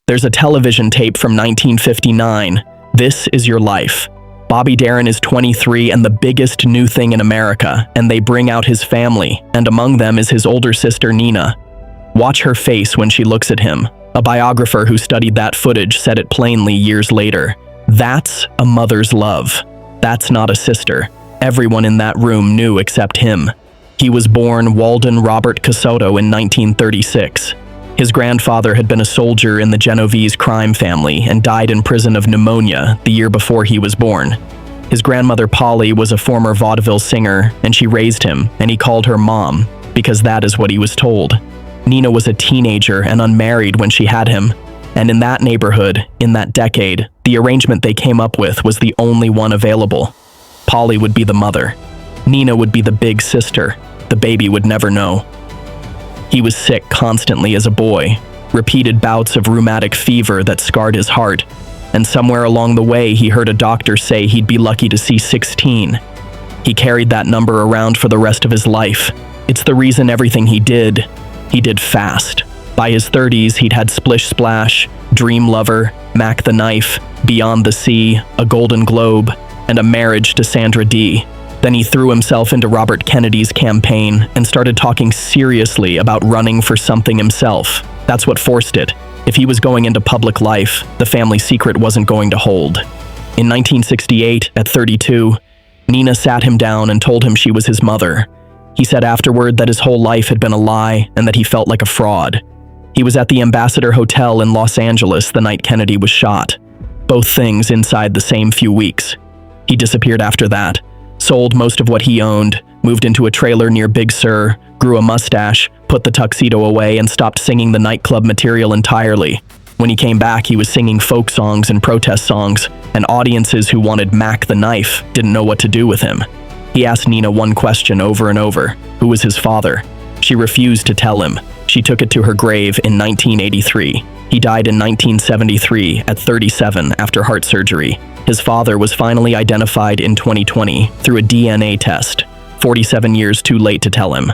There's a television tape from 1959. This is your life. Bobby Darin is 23 and the biggest new thing in America, and they bring out his family, and among them is his older sister Nina. Watch her face when she looks at him. A biographer who studied that footage said it plainly years later. That's a mother's love. That's not a sister. Everyone in that room knew except him. He was born Walden Robert Casotto in 1936. His grandfather had been a soldier in the Genovese crime family and died in prison of pneumonia the year before he was born. His grandmother Polly was a former vaudeville singer, and she raised him, and he called her Mom, because that is what he was told. Nina was a teenager and unmarried when she had him, and in that neighborhood, in that decade, the arrangement they came up with was the only one available. Polly would be the mother. Nina would be the big sister. The baby would never know. He was sick constantly as a boy, repeated bouts of rheumatic fever that scarred his heart, and somewhere along the way he heard a doctor say he'd be lucky to see 16. He carried that number around for the rest of his life. It's the reason everything he did fast. By his 30s, he'd had Splish Splash, Dream Lover, Mac the Knife, Beyond the Sea, a Golden Globe, and a marriage to Sandra Dee. Then he threw himself into Robert Kennedy's campaign and started talking seriously about running for something himself. That's what forced it. If he was going into public life, the family secret wasn't going to hold. In 1968, at 32, Nina sat him down and told him she was his mother. He said afterward that his whole life had been a lie and that he felt like a fraud. He was at the Ambassador Hotel in Los Angeles the night Kennedy was shot. Both things inside the same few weeks. He disappeared after that. Sold most of what he owned, moved into a trailer near Big Sur, grew a mustache, put the tuxedo away, and stopped singing the nightclub material entirely. When he came back, he was singing folk songs and protest songs, and audiences who wanted Mac the Knife didn't know what to do with him. He asked Nina one question over and over: who was his father? She refused to tell him. She took it to her grave in 1983. He died in 1973 at 37 after heart surgery. His father was finally identified in 2020 through a DNA test, 47 years too late to tell him.